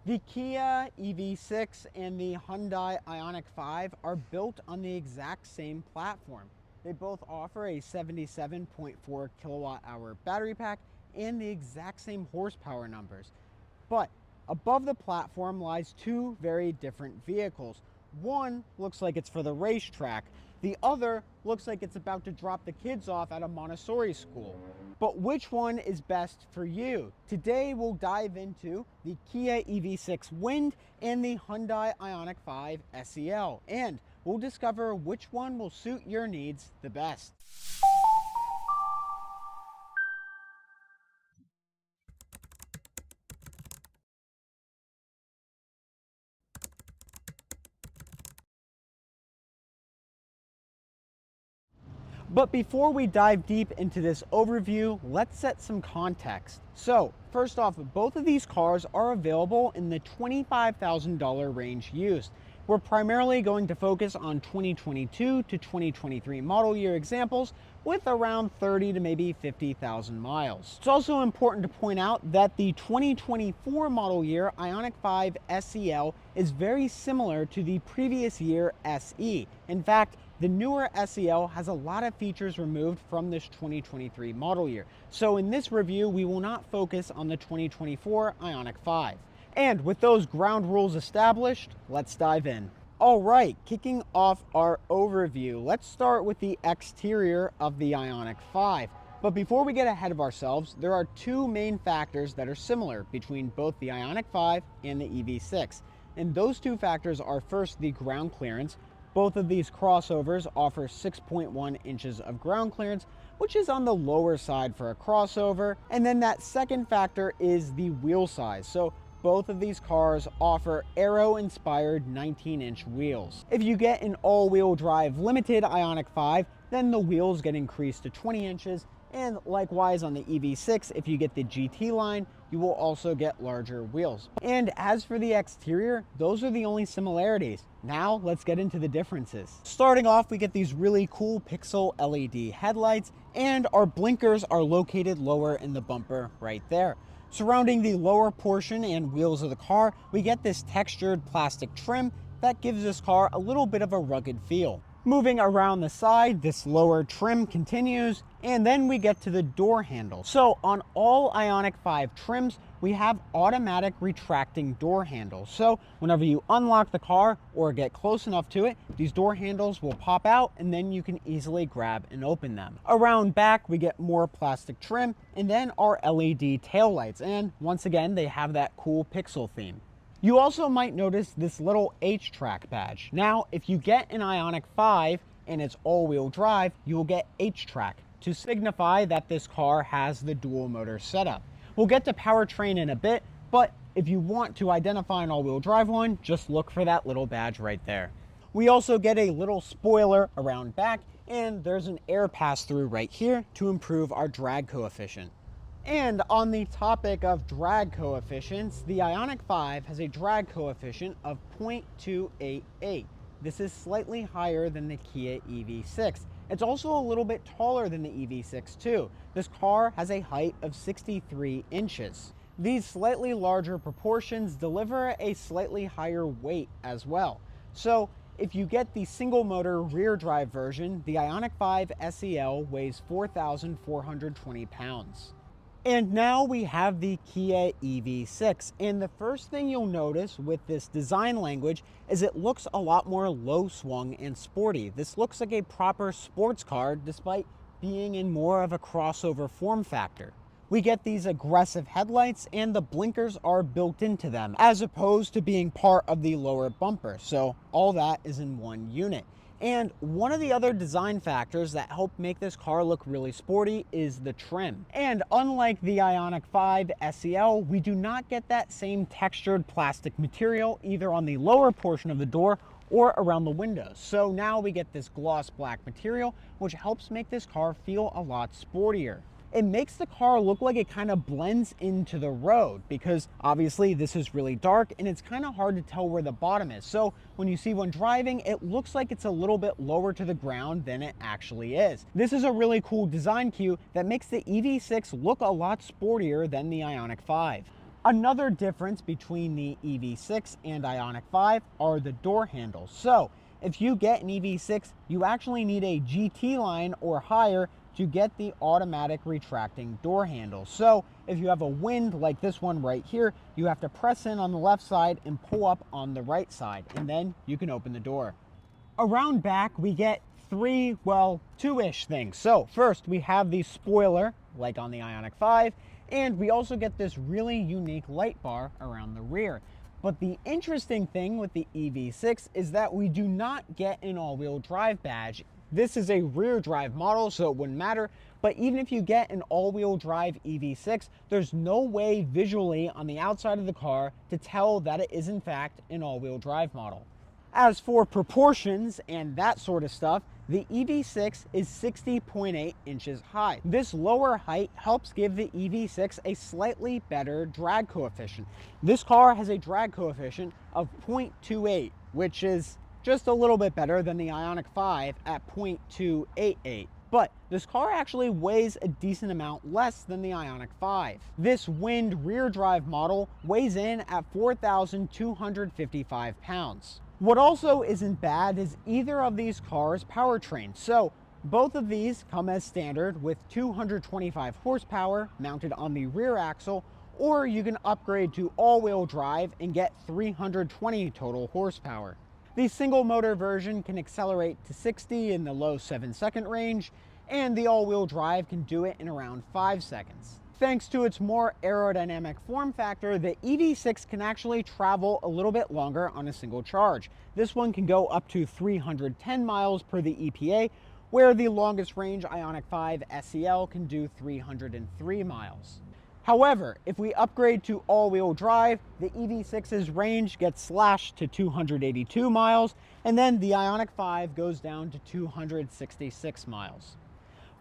The Kia EV6 and the Hyundai IONIQ 5 are built on the exact same platform. They both offer a 77.4 kilowatt hour battery pack and the exact same horsepower numbers. But above the platform lies two very different vehicles. One looks like it's for the racetrack. The other looks like it's about to drop the kids off at a Montessori school. But which one is best for you? Today we'll dive into the Kia EV6 Wind and the Hyundai IONIQ 5 SEL, and we'll discover which one will suit your needs the best. But before we dive deep into this overview, let's set some context. So, first off, both of these cars are available in the $25,000 range used. We're primarily going to focus on 2022 to 2023 model year examples with around 30 to maybe 50,000 miles. It's also important to point out that the 2024 model year IONIQ 5 SEL is very similar to the previous year SE. In fact, the newer SEL has a lot of features removed from this 2023 model year. So in this review, we will not focus on the 2024 IONIQ 5. And with those ground rules established, let's dive in. All right, kicking off our overview, let's start with the exterior of the IONIQ 5. But before we get ahead of ourselves, there are two main factors that are similar between both the IONIQ 5 and the EV6. And those two factors are first the ground clearance. Both of these crossovers offer 6.1 inches of ground clearance, which is on the lower side for a crossover. And then that second factor is the wheel size. So both of these cars offer Aero-inspired 19-inch wheels. If you get an all-wheel drive limited IONIQ 5, then the wheels get increased to 20 inches. And likewise on the EV6, if you get the GT line, you will also get larger wheels. And as for the exterior, those are the only similarities. Now let's get into the differences. Starting off, we get these really cool pixel LED headlights, and our blinkers are located lower in the bumper right there. Surrounding the lower portion and wheels of the car, we get this textured plastic trim that gives this car a little bit of a rugged feel. Moving around the side, this lower trim continues, and then we get to the door handle. So on all IONIQ 5 trims, we have automatic retracting door handles. So whenever you unlock the car or get close enough to it, these door handles will pop out and then you can easily grab and open them. Around back, we get more plastic trim and then our LED taillights. And once again, they have that cool pixel theme. You also might notice this little H-Track badge. Now, if you get an IONIQ 5 and it's all-wheel drive, you will get H-Track to signify that this car has the dual motor setup. We'll get to powertrain in a bit, but if you want to identify an all-wheel drive one, just look for that little badge right there. We also get a little spoiler around back, and there's an air pass-through right here to improve our drag coefficient. And on the topic of drag coefficients, the IONIQ 5 has a drag coefficient of 0.288. This is slightly higher than the Kia EV6. It's also a little bit taller than the EV6 too. This car has a height of 63 inches. These slightly larger proportions deliver a slightly higher weight as well. So if you get the single motor rear drive version, the IONIQ 5 SEL weighs 4,420 pounds. And now we have the Kia EV6, and the first thing you'll notice with this design language is it looks a lot more low swung and sporty. This looks like a proper sports car despite being in more of a crossover form factor. We get these aggressive headlights and the blinkers are built into them as opposed to being part of the lower bumper. So all that is in one unit. And one of the other design factors that help make this car look really sporty is the trim. And unlike the IONIQ 5 SEL, we do not get that same textured plastic material either on the lower portion of the door or around the windows. So now we get this gloss black material, which helps make this car feel a lot sportier. It makes the car look like it kind of blends into the road because obviously this is really dark and it's kind of hard to tell where the bottom is. So when you see one driving, it looks like it's a little bit lower to the ground than it actually is. This is a really cool design cue that makes the EV6 look a lot sportier than the IONIQ 5. Another difference between the EV6 and IONIQ 5 are the door handles. So if you get an EV6, you actually need a GT line or higher to get the automatic retracting door handles. So if you have a Wind like this one right here, you have to press in on the left side and pull up on the right side, and then you can open the door. Around back, we get two-ish things. So first, we have the spoiler, like on the IONIQ 5, and we also get this really unique light bar around the rear. But the interesting thing with the EV6 is that we do not get an all-wheel drive badge. This is a rear drive model, so it wouldn't matter. But even if you get an all-wheel drive EV6, there's no way visually on the outside of the car to tell that it is in fact an all-wheel drive model. As for proportions and that sort of stuff, the EV6 is 60.8 inches high. This lower height helps give the EV6 a slightly better drag coefficient. This car has a drag coefficient of 0.28, which is just a little bit better than the IONIQ 5 at 0.288. But this car actually weighs a decent amount less than the IONIQ 5. This Wind rear drive model weighs in at 4,255 pounds. What also isn't bad is either of these cars' powertrain. So both of these come as standard with 225 horsepower mounted on the rear axle, or you can upgrade to all-wheel drive and get 320 total horsepower. The single motor version can accelerate to 60 in the low 7-second range, and the all-wheel drive can do it in around 5 seconds. Thanks to its more aerodynamic form factor, the EV6 can actually travel a little bit longer on a single charge. This one can go up to 310 miles per the EPA, where the longest range IONIQ 5 SEL can do 303 miles. However, if we upgrade to all-wheel drive, the EV6's range gets slashed to 282 miles, and then the IONIQ 5 goes down to 266 miles.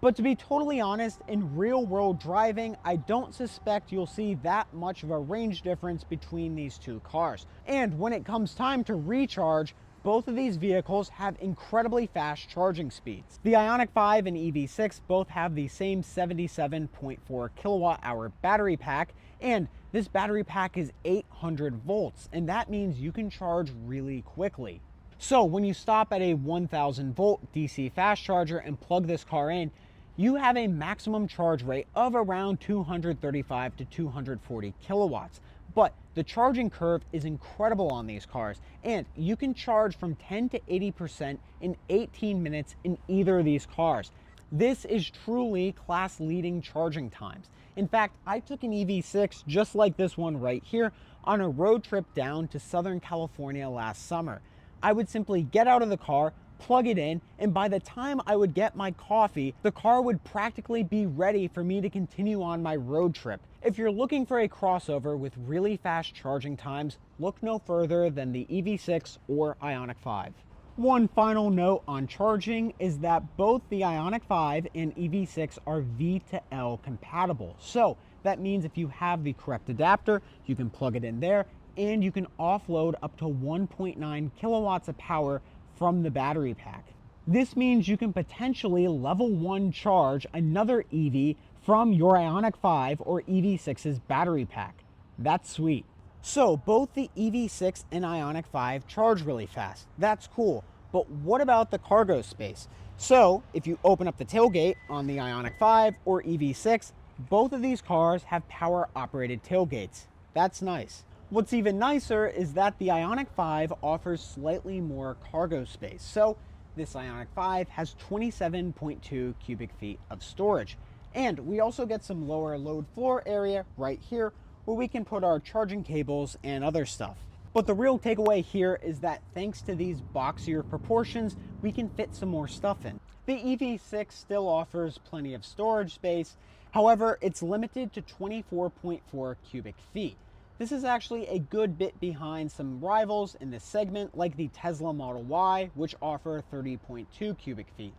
But to be totally honest, in real-world driving, I don't suspect you'll see that much of a range difference between these two cars. And when it comes time to recharge, both of these vehicles have incredibly fast charging speeds. The IONIQ 5 and EV6 both have the same 77.4 kilowatt-hour battery pack, and this battery pack is 800 volts, and that means you can charge really quickly. So when you stop at a 1000 volt DC fast charger and plug this car in, you have a maximum charge rate of around 235 to 240 kilowatts. But the charging curve is incredible on these cars, and you can charge from 10 to 80% in 18 minutes in either of these cars. This is truly class-leading charging times. In fact, I took an EV6 just like this one right here on a road trip down to Southern California last summer. I would simply get out of the car, plug it in, and by the time I would get my coffee, the car would practically be ready for me to continue on my road trip. If you're looking for a crossover with really fast charging times, look no further than the EV6 or IONIQ 5. One final note on charging is that both the IONIQ 5 and EV6 are V to L compatible. So that means if you have the correct adapter, you can plug it in there, and you can offload up to 1.9 kilowatts of power from the battery pack. This means you can potentially level 1 charge another EV from your IONIQ 5 or EV6's battery pack. That's sweet. So both the EV6 and IONIQ 5 charge really fast. That's cool. But what about the cargo space? So if you open up the tailgate on the IONIQ 5 or EV6, both of these cars have power operated tailgates. That's nice. What's even nicer is that the IONIQ 5 offers slightly more cargo space. So this IONIQ 5 has 27.2 cubic feet of storage. And we also get some lower load floor area right here where we can put our charging cables and other stuff. But the real takeaway here is that thanks to these boxier proportions, we can fit some more stuff in. The EV6 still offers plenty of storage space. However, it's limited to 24.4 cubic feet. This is actually a good bit behind some rivals in this segment like the Tesla Model Y, which offer 30.2 cubic feet.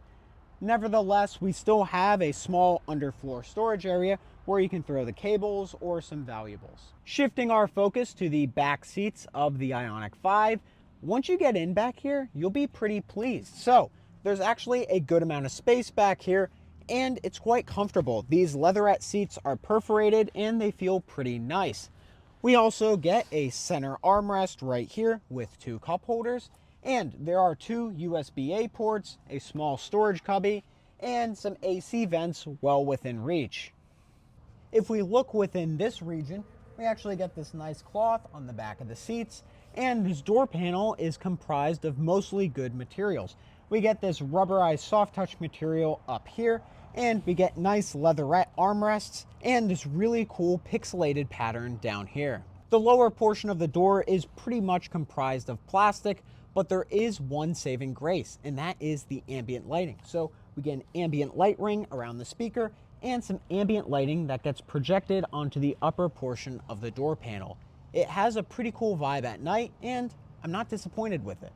Nevertheless, we still have a small underfloor storage area where you can throw the cables or some valuables. Shifting our focus to the back seats of the IONIQ 5, once you get in back here, you'll be pretty pleased. So there's actually a good amount of space back here, and it's quite comfortable. These leatherette seats are perforated and they feel pretty nice. We also get a center armrest right here with 2 cup holders, and there are 2 USB-A ports, a small storage cubby, and some AC vents well within reach. If we look within this region, we actually get this nice cloth on the back of the seats, and this door panel is comprised of mostly good materials. We get this rubberized soft touch material up here, and we get nice leatherette armrests and this really cool pixelated pattern down here. The lower portion of the door is pretty much comprised of plastic, but there is one saving grace, and that is the ambient lighting. So we get an ambient light ring around the speaker and some ambient lighting that gets projected onto the upper portion of the door panel. It has a pretty cool vibe at night, and I'm not disappointed with it.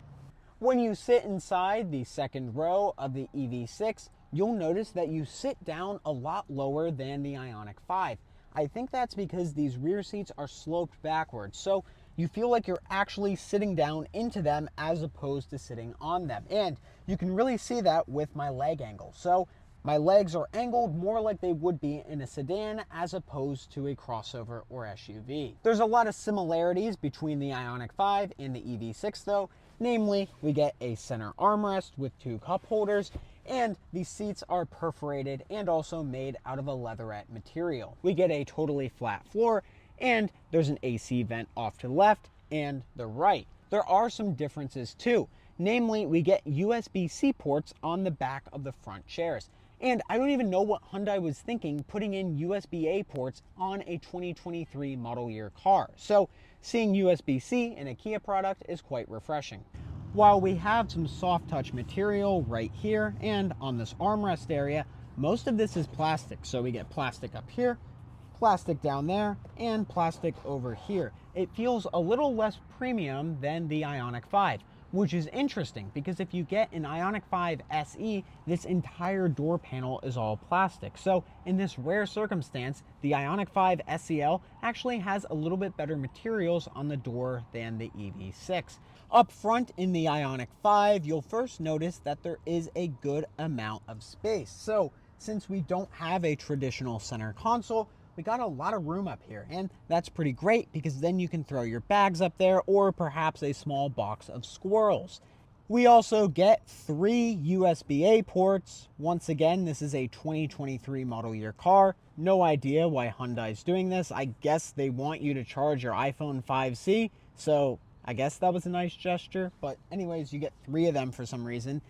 When you sit inside the second row of the EV6, you'll notice that you sit down a lot lower than the IONIQ 5. I think that's because these rear seats are sloped backwards, so you feel like you're actually sitting down into them as opposed to sitting on them. And you can really see that with my leg angle. So my legs are angled more like they would be in a sedan as opposed to a crossover or SUV. There's a lot of similarities between the IONIQ 5 and the EV6 though. Namely, we get a center armrest with 2 cup holders, and these seats are perforated and also made out of a leatherette material. We get a totally flat floor, and there's an AC vent off to the left and the right. There are some differences too. Namely, we get USB-C ports on the back of the front chairs. And I don't even know what Hyundai was thinking putting in USB-A ports on a 2023 model year car. So seeing USB-C in a Kia product is quite refreshing. While we have some soft touch material right here and on this armrest area, most of this is plastic. So we get plastic up here, plastic down there, and plastic over here. It feels a little less premium than the IONIQ 5. Which is interesting because if you get an IONIQ 5 SE, this entire door panel is all plastic. So in this rare circumstance, the IONIQ 5 SEL actually has a little bit better materials on the door than the EV6. Up front in the IONIQ 5, you'll first notice that there is a good amount of space. So since we don't have a traditional center console, we got a lot of room up here, and that's pretty great because then you can throw your bags up there or perhaps a small box of squirrels. We also get 3 USB-A ports. Once again, this is a 2023 model year car. No idea why Hyundai's doing this. I guess they want you to charge your iPhone 5C, so I guess that was a nice gesture. But anyways, you get 3 of them for some reason.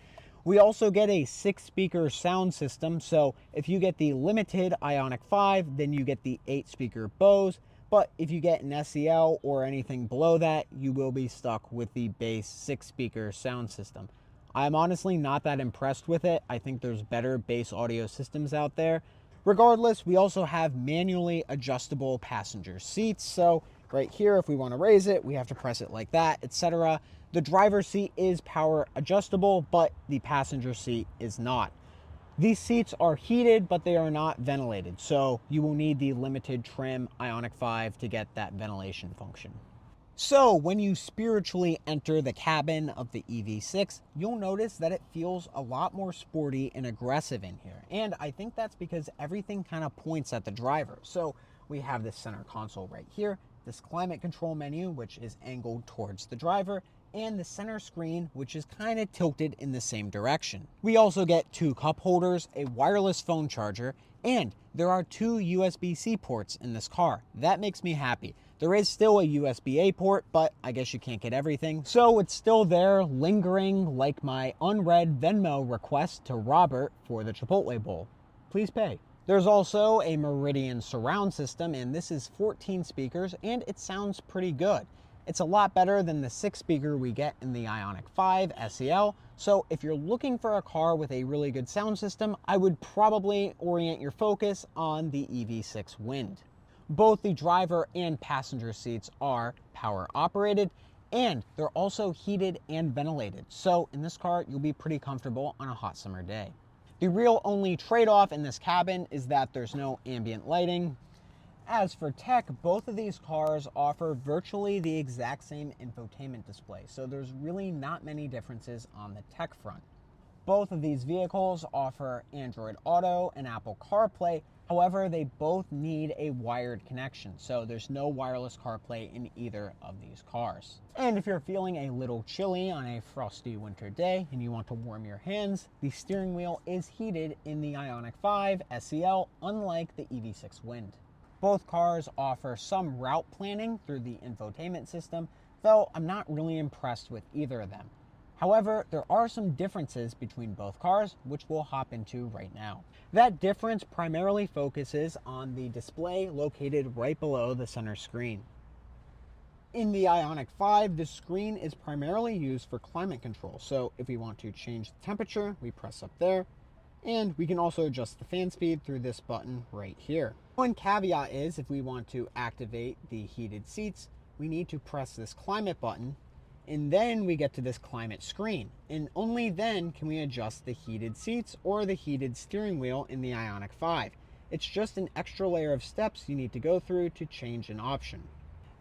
We also get a 6-speaker sound system, so if you get the limited IONIQ 5, then you get the 8-speaker Bose, but if you get an SEL or anything below that, you will be stuck with the base 6-speaker sound system. I'm honestly not that impressed with it. I think there's better bass audio systems out there. Regardless, we also have manually adjustable passenger seats, so right here, if we want to raise it, we have to press it like that, etc. The driver's seat is power adjustable, but the passenger seat is not. These seats are heated, but they are not ventilated, so you will need the limited trim IONIQ 5 to get that ventilation function. So when you spiritually enter the cabin of the EV6, you'll notice that it feels a lot more sporty and aggressive in here. And I think that's because everything kind of points at the driver. So we have this center console right here, this climate control menu, which is angled towards the driver, and the center screen, which is kind of tilted in the same direction. We also get 2 cup holders, a wireless phone charger, and there are 2 USB-C ports in this car. That makes me happy. There is still a USB-A port, but I guess you can't get everything. So it's still there, lingering like my unread Venmo request to Robert for the Chipotle Bowl. Please pay. There's also a Meridian surround system, and this is 14 speakers, and it sounds pretty good. It's a lot better than the 6-speaker we get in the IONIQ 5 SEL, so if you're looking for a car with a really good sound system, I would probably orient your focus on the EV6 Wind. Both the driver and passenger seats are power operated, and they're also heated and ventilated, so in this car you'll be pretty comfortable on a hot summer day. The real only trade-off in this cabin is that there's no ambient lighting. As for tech, both of these cars offer virtually the exact same infotainment display, so there's really not many differences on the tech front. Both of these vehicles offer Android Auto and Apple CarPlay, However, they both need a wired connection, so there's no wireless CarPlay in either of these cars. And if you're feeling a little chilly on a frosty winter day and you want to warm your hands, the steering wheel is heated in the IONIQ 5 SEL, unlike the EV6 Wind. Both cars offer some route planning through the infotainment system, though I'm not really impressed with either of them. However, there are some differences between both cars, which we'll hop into right now. That difference primarily focuses on the display located right below the center screen. In the IONIQ 5, the screen is primarily used for climate control. So if we want to change the temperature, we press up there, and we can also adjust the fan speed through this button right here. One caveat is if we want to activate the heated seats, we need to press this climate button, and then we get to this climate screen, and only then can we adjust the heated seats or the heated steering wheel in the IONIQ 5. It's just an extra layer of steps you need to go through to change an option.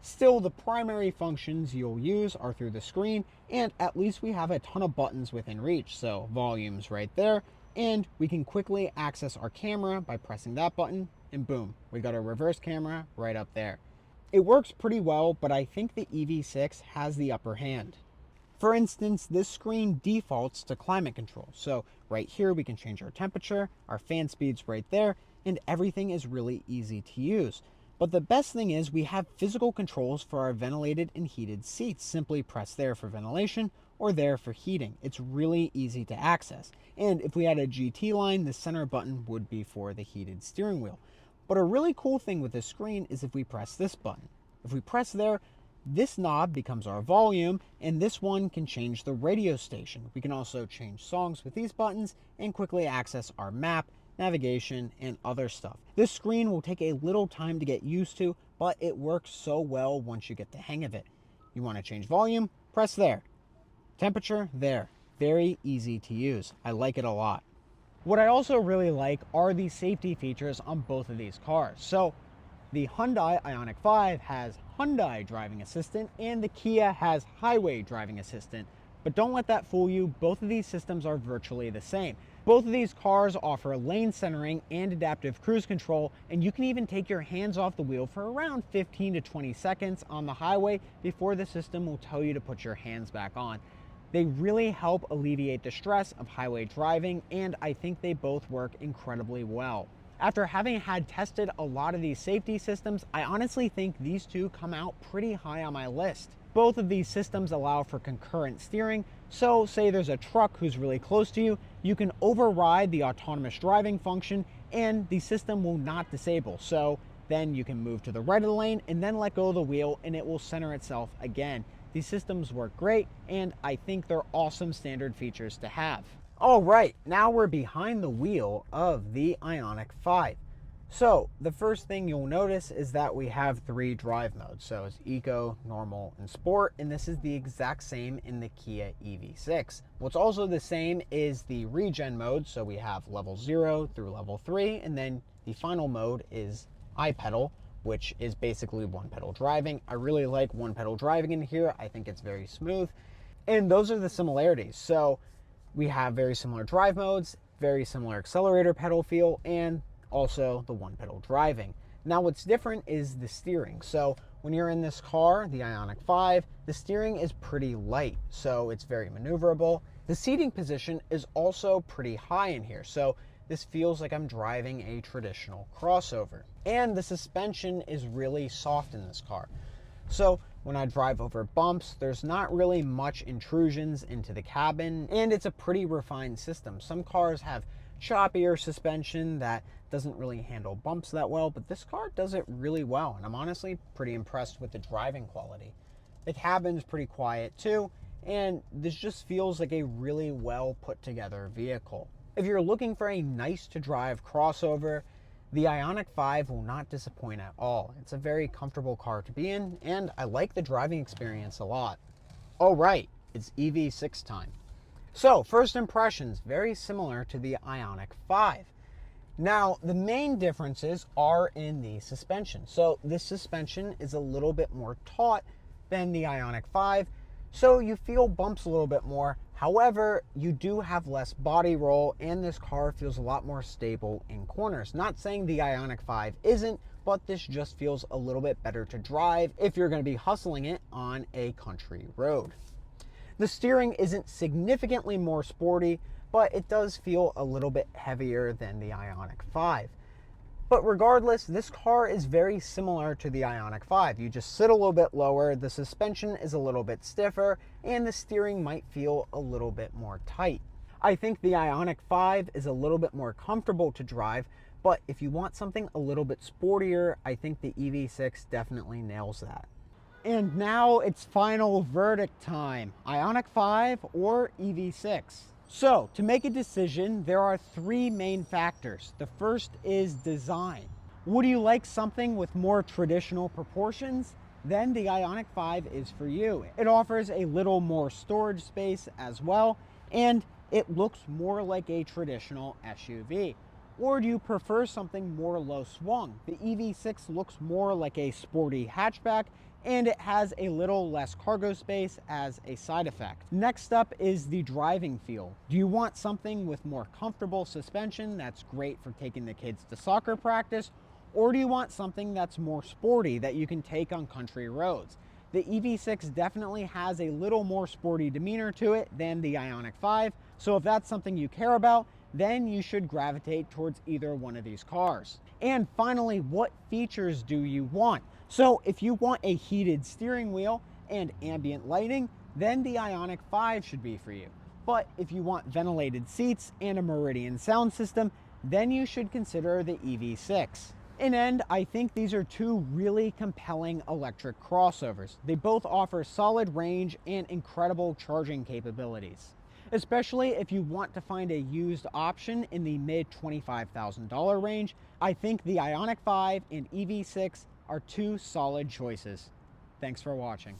Still, the primary functions you'll use are through the screen, and at least we have a ton of buttons within reach. So volume's right there, and we can quickly access our camera by pressing that button, and boom, we got a reverse camera right up there. It works pretty well, but I think the EV6 has the upper hand. For instance, this screen defaults to climate control. So right here, we can change our temperature, our fan speed's right there, and everything is really easy to use. But the best thing is we have physical controls for our ventilated and heated seats. Simply press there for ventilation or there for heating. It's really easy to access. And if we had a GT line, the center button would be for the heated steering wheel. But a really cool thing with this screen is if we press this button. If we press there, this knob becomes our volume, and this one can change the radio station. We can also change songs with these buttons and quickly access our map, navigation, and other stuff. This screen will take a little time to get used to, but it works so well once you get the hang of it. You want to change volume? Press there. Temperature? There. Very easy to use. I like it a lot. What I also really like are the safety features on both of these cars. So the Hyundai IONIQ 5 has Hyundai Driving Assistant and the Kia has Highway Driving Assistant. But don't let that fool you, both of these systems are virtually the same. Both of these cars offer lane centering and adaptive cruise control, and you can even take your hands off the wheel for around 15 to 20 seconds on the highway before the system will tell you to put your hands back on. They really help alleviate the stress of highway driving, and I think they both work incredibly well. After having had tested a lot of these safety systems, I honestly think these two come out pretty high on my list. Both of these systems allow for concurrent steering, so say there's a truck who's really close to you, you can override the autonomous driving function and the system will not disable. So then you can move to the right of the lane and then let go of the wheel and it will center itself again. These systems work great, and I think they're awesome standard features to have. All right, now we're behind the wheel of the IONIQ 5. So the first thing you'll notice is that we have 3 drive modes. So it's Eco, Normal, and Sport, and this is the exact same in the Kia EV6. What's also the same is the regen mode. So we have level 0 through level 3, and then the final mode is iPedal, which is basically one pedal driving. I really like one pedal driving in here. I think it's very smooth. And those are the similarities. So we have very similar drive modes, very similar accelerator pedal feel, and also the one pedal driving. Now what's different is the steering. So when you're in this car, the IONIQ 5, the steering is pretty light, so it's very maneuverable. The seating position is also pretty high in here, so this feels like I'm driving a traditional crossover. And the suspension is really soft in this car. So when I drive over bumps, there's not really much intrusions into the cabin, and it's a pretty refined system. Some cars have choppier suspension that doesn't really handle bumps that well, but this car does it really well, and I'm honestly pretty impressed with the driving quality. The cabin's pretty quiet too, and this just feels like a really well put together vehicle. If you're looking for a nice to drive crossover, the IONIQ 5 will not disappoint at all. It's a very comfortable car to be in, and I like the driving experience a lot. All right, it's EV6 time. So first impressions, very similar to the IONIQ 5. Now, the main differences are in the suspension. So this suspension is a little bit more taut than the IONIQ 5, so you feel bumps a little bit more. However, you do have less body roll and this car feels a lot more stable in corners. Not saying the IONIQ 5 isn't, but this just feels a little bit better to drive if you're going to be hustling it on a country road. The steering isn't significantly more sporty, but it does feel a little bit heavier than the IONIQ 5. But regardless, this car is very similar to the IONIQ 5. You just sit a little bit lower, the suspension is a little bit stiffer, and the steering might feel a little bit more tight. I think the IONIQ 5 is a little bit more comfortable to drive, but if you want something a little bit sportier, I think the EV6 definitely nails that. And now it's final verdict time, IONIQ 5 or EV6. So, to make a decision, there are three main factors. The first is design. Would you like something with more traditional proportions? Then the IONIQ 5 is for you. It offers a little more storage space as well, and it looks more like a traditional SUV. Or do you prefer something more low swung? The EV6 looks more like a sporty hatchback, and it has a little less cargo space as a side effect. Next up is the driving feel. Do you want something with more comfortable suspension that's great for taking the kids to soccer practice? Or do you want something that's more sporty that you can take on country roads? The EV6 definitely has a little more sporty demeanor to it than the IONIQ 5, so if that's something you care about, then you should gravitate towards either one of these cars. And finally, what features do you want? So if you want a heated steering wheel and ambient lighting, then the IONIQ 5 should be for you. But if you want ventilated seats and a Meridian sound system, then you should consider the EV6. In end, I think these are two really compelling electric crossovers. They both offer solid range and incredible charging capabilities. Especially if you want to find a used option in the mid $25,000 range, I think the IONIQ 5 and EV6 are two solid choices. Thanks for watching.